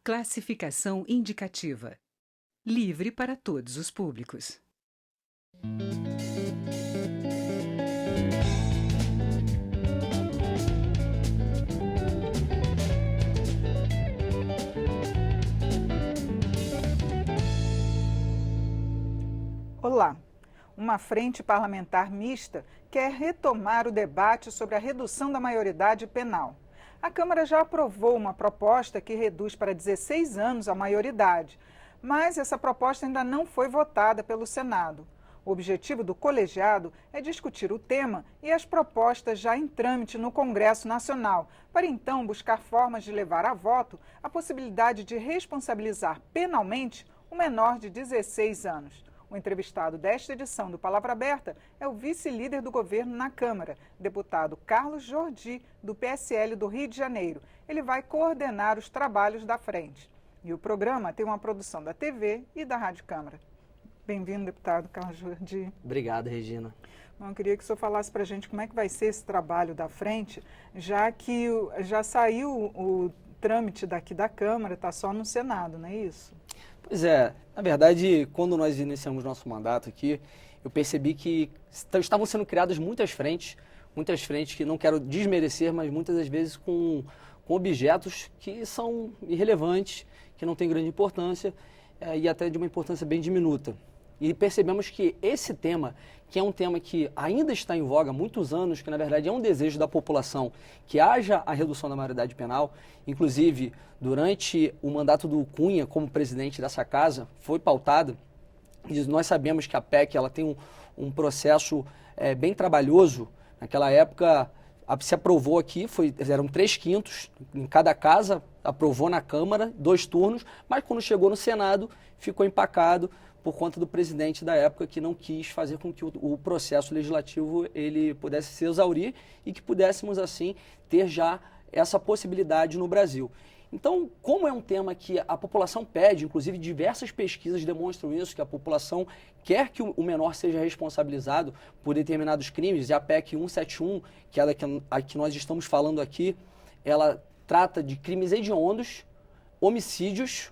Classificação indicativa. Livre para todos os públicos. Olá! Uma frente parlamentar mista quer retomar o debate sobre a redução da maioridade penal. A Câmara já aprovou uma proposta que reduz para 16 anos a maioridade, mas essa proposta ainda não foi votada pelo Senado. O objetivo do colegiado é discutir o tema e as propostas já em trâmite no Congresso Nacional, para então buscar formas de levar a voto a possibilidade de responsabilizar penalmente o menor de 16 anos. O entrevistado desta edição do Palavra Aberta é o vice-líder do governo na Câmara, deputado Carlos Jordi, do PSL do Rio de Janeiro. Ele vai coordenar os trabalhos da frente. E o programa tem uma produção da TV e da Rádio Câmara. Bem-vindo, deputado Carlos Jordi. Obrigado, Regina. Bom, eu queria que o senhor falasse para a gente como é que vai ser esse trabalho da frente, já que já saiu o trâmite daqui da Câmara, está só no Senado, não é isso? Pois é, na verdade, quando nós iniciamos nosso mandato aqui, eu percebi que estavam sendo criadas muitas frentes que não quero desmerecer, mas muitas das vezes com objetos que são irrelevantes, que não têm grande importância e até de uma importância bem diminuta. E percebemos que esse tema, que é um tema que ainda está em voga há muitos anos, que na verdade é um desejo da população que haja a redução da maioridade penal, inclusive durante o mandato do Cunha como presidente dessa casa, foi pautado, e nós sabemos que a PEC ela tem um processo bem trabalhoso. Naquela época se aprovou aqui, eram 3/5 em cada casa, aprovou na Câmara, 2 turnos, mas quando chegou no Senado ficou empacado por conta do presidente da época que não quis fazer com que o processo legislativo ele pudesse se exaurir e que pudéssemos assim ter já essa possibilidade no Brasil. Então, como é um tema que a população pede, inclusive diversas pesquisas demonstram isso, que a população quer que o menor seja responsabilizado por determinados crimes, e a PEC 171, que é a que nós estamos falando aqui, ela trata de crimes hediondos, homicídios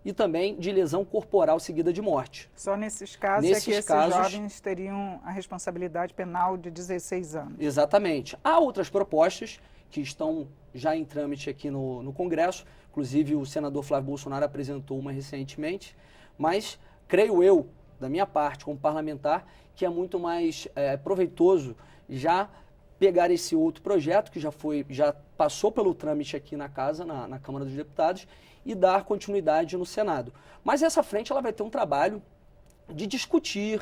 e também de lesão corporal seguida de morte. Só nesses casos é que esses jovens teriam a responsabilidade penal de 16 anos. Exatamente. Há outras propostas que estão já em trâmite aqui no Congresso, inclusive o senador Flávio Bolsonaro apresentou uma recentemente, mas creio eu, da minha parte, como parlamentar, que é muito mais proveitoso já pegar esse outro projeto que já passou pelo trâmite aqui na casa, na Câmara dos Deputados, e dar continuidade no Senado. Mas essa frente ela vai ter um trabalho de discutir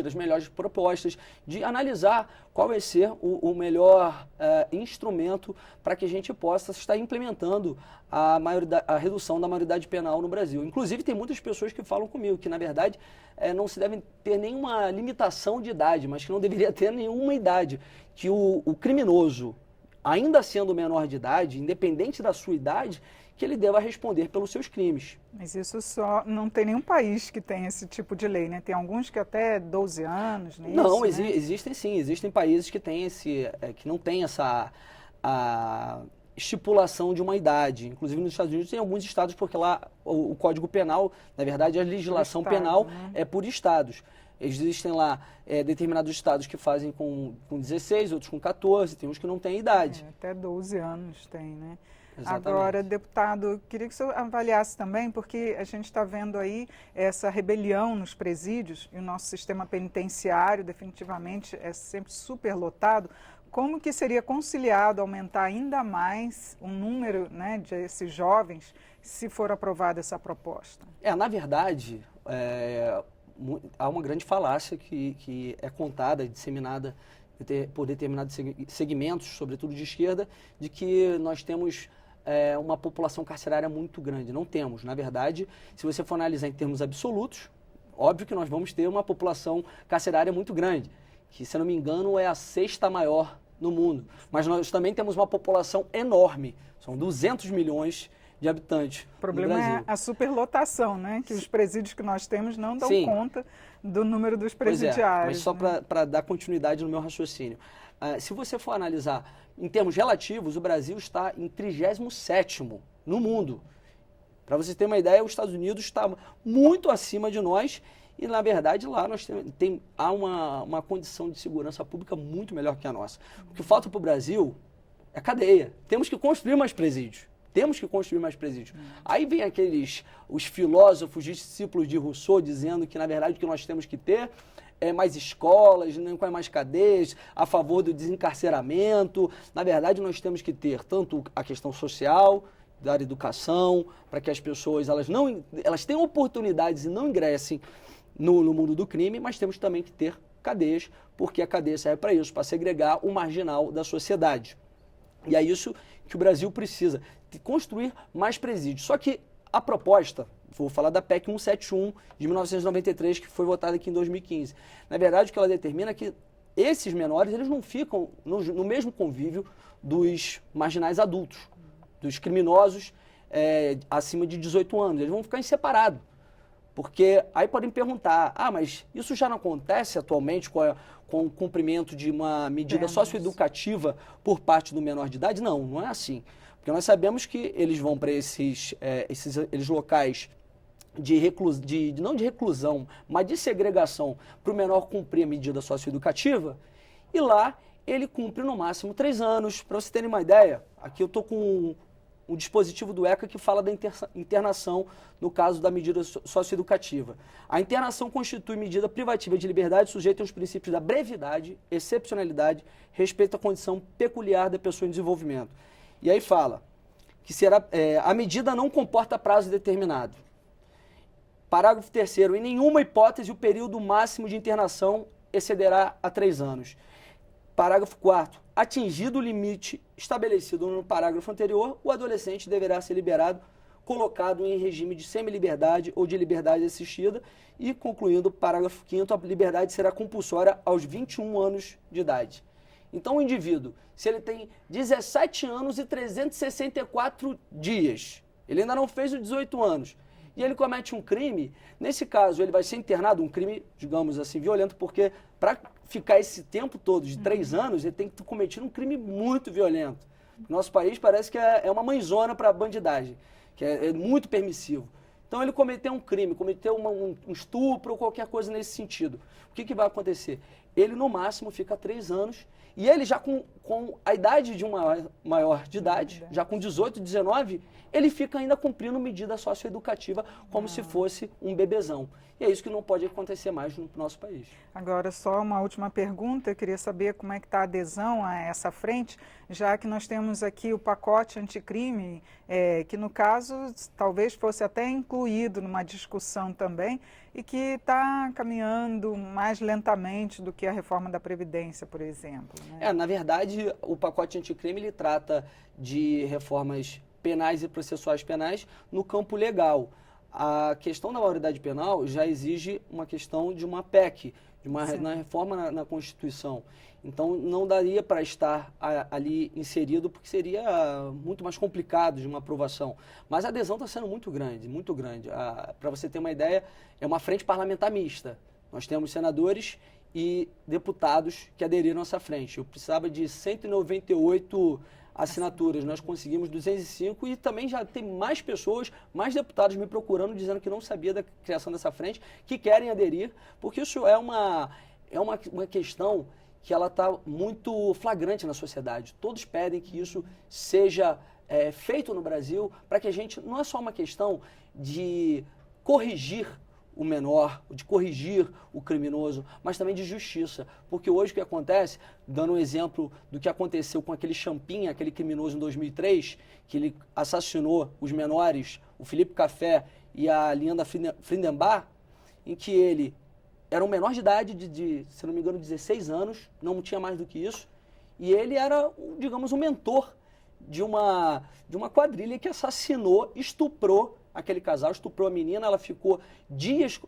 as melhores propostas, de analisar qual vai ser o melhor instrumento para que a gente possa estar implementando a redução da maioridade penal no Brasil. Inclusive, tem muitas pessoas que falam comigo que, na verdade, não se deve ter nenhuma limitação de idade, mas que não deveria ter nenhuma idade, que o criminoso, ainda sendo menor de idade, independente da sua idade, que ele deva responder pelos seus crimes. Mas isso só não tem nenhum país que tem esse tipo de lei, né? Tem alguns que até 12 anos, né? Não, isso, né? Existem sim, existem países que têm que não tem essa estipulação de uma idade. Inclusive nos Estados Unidos tem alguns estados, porque lá o Código Penal, na verdade a legislação penal é por estados. Existem lá determinados estados que fazem com 16, outros com 14, tem uns que não têm idade. Até 12 anos tem, né? Exatamente. Agora, deputado, queria que o senhor avaliasse também, porque a gente está vendo aí essa rebelião nos presídios e o nosso sistema penitenciário definitivamente é sempre superlotado. Como que seria conciliado aumentar ainda mais o número, né, desses jovens se for aprovada essa proposta? Na verdade, há uma grande falácia que é contada e disseminada por determinados segmentos, sobretudo de esquerda, de que nós temos uma população carcerária muito grande. Não temos. Na verdade, se você for analisar em termos absolutos, óbvio que nós vamos ter uma população carcerária muito grande, que, se eu não me engano, é a 6ª maior no mundo. Mas nós também temos uma população enorme, são 200 milhões de habitantes. O problema é a superlotação, né? Que os presídios que nós temos não dão conta do número dos presidiários. Mas só para dar continuidade no meu raciocínio. Se você for analisar em termos relativos, o Brasil está em 37º no mundo. Para você ter uma ideia, os Estados Unidos está muito acima de nós e, na verdade, lá nós há uma condição de segurança pública muito melhor que a nossa. O que falta para o Brasil é cadeia. Temos que construir mais presídios. Temos que construir mais presídios. Aí vem os filósofos, discípulos de Rousseau, dizendo que, na verdade, o que nós temos que ter é mais escolas, não é mais cadeias, a favor do desencarceramento. Na verdade, nós temos que ter tanto a questão social, da educação, para que as pessoas elas tenham oportunidades e não ingressem no mundo do crime, mas temos também que ter cadeias, porque a cadeia serve para isso, para segregar o marginal da sociedade. E é isso que o Brasil precisa, de construir mais presídios. Só que a proposta, vou falar da PEC 171 de 1993, que foi votada aqui em 2015. Na verdade, o que ela determina é que esses menores eles não ficam no mesmo convívio dos marginais adultos, dos criminosos acima de 18 anos. Eles vão ficar em separado. Porque aí podem perguntar, mas isso já não acontece atualmente com o cumprimento de uma medida socioeducativa por parte do menor de idade? Não, não é assim. Porque nós sabemos que eles vão para esses locais não de reclusão, mas de segregação para o menor cumprir a medida socioeducativa, e lá ele cumpre no máximo 3 anos. Para você terem uma ideia, aqui eu estou com um dispositivo do ECA que fala da internação no caso da medida socioeducativa. A internação constitui medida privativa de liberdade sujeita aos princípios da brevidade, excepcionalidade, respeito à condição peculiar da pessoa em desenvolvimento. E aí fala que a medida não comporta prazo determinado. Parágrafo 3º, em nenhuma hipótese o período máximo de internação excederá a 3 anos. Parágrafo 4º, atingido o limite estabelecido no parágrafo anterior, o adolescente deverá ser liberado, colocado em regime de semi-liberdade ou de liberdade assistida e, concluindo o parágrafo 5º, a liberdade será compulsória aos 21 anos de idade. Então, o indivíduo, se ele tem 17 anos e 364 dias, ele ainda não fez os 18 anos, e ele comete um crime, nesse caso ele vai ser internado, um crime, digamos assim, violento, porque para ficar esse tempo todo de 3 anos, ele tem que ter cometido um crime muito violento. Nosso país parece que é uma mãezona para a bandidagem, que é muito permissivo. Então ele cometeu um crime, cometeu um estupro ou qualquer coisa nesse sentido. O que vai acontecer? Ele no máximo fica 3 anos e ele já com a idade de uma maior de idade, já com 18, 19, ele fica ainda cumprindo medida socioeducativa como se fosse um bebezão. E é isso que não pode acontecer mais no nosso país. Agora, só uma última pergunta, eu queria saber como é que está a adesão a essa frente, já que nós temos aqui o pacote anticrime, que no caso talvez fosse até incluído numa discussão também, e que está caminhando mais lentamente do que a reforma da Previdência, por exemplo. Né? Na verdade, o pacote anticrime ele trata de reformas penais e processuais penais no campo legal. A questão da maioridade penal já exige uma questão de uma PEC, de uma reforma na Constituição. Então, não daria para estar ali inserido, porque seria muito mais complicado de uma aprovação. Mas a adesão está sendo muito grande, muito grande. Para você ter uma ideia, é uma frente parlamentar mista. Nós temos senadores e deputados que aderiram a essa frente. Eu precisava de 198 assinaturas, nós conseguimos 205 e também já tem mais pessoas, mais deputados me procurando, dizendo que não sabia da criação dessa frente, que querem aderir, porque isso é uma questão que ela está muito flagrante na sociedade. Todos pedem que isso seja feito no Brasil, para que a gente, não é só uma questão de corrigir o menor, de corrigir o criminoso, mas também de justiça. Porque hoje o que acontece, dando um exemplo do que aconteceu com aquele Champinha, aquele criminoso em 2003, que ele assassinou os menores, o Felipe Café e a Lianda Friedenbach, em que ele era um menor de idade, de, se não me engano, 16 anos, não tinha mais do que isso, e ele era, digamos, um mentor de uma quadrilha que assassinou, estuprou aquele casal, estuprou a menina, ela ficou dias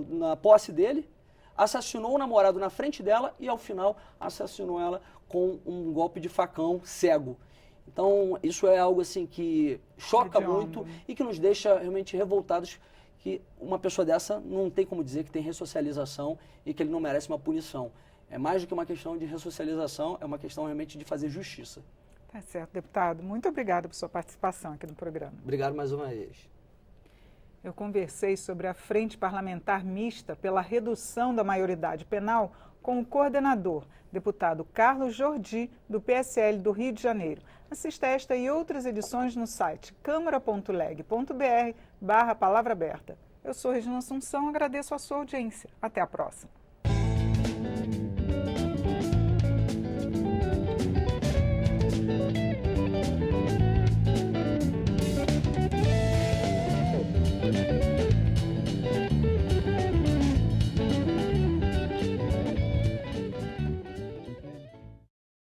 na posse dele, assassinou o namorado na frente dela e, ao final, assassinou ela com um golpe de facão cego. Então, isso é algo assim que choca muito e que nos deixa realmente revoltados, que uma pessoa dessa não tem como dizer que tem ressocialização e que ele não merece uma punição. É mais do que uma questão de ressocialização, é uma questão realmente de fazer justiça. Tá certo, deputado. Muito obrigada por sua participação aqui no programa. Obrigado mais uma vez. Eu conversei sobre a Frente Parlamentar Mista pela redução da maioridade penal com o coordenador, deputado Carlos Jordi, do PSL do Rio de Janeiro. Assista esta e outras edições no site câmara.leg.br/palavra aberta. Eu sou Regina Assunção, agradeço a sua audiência. Até a próxima.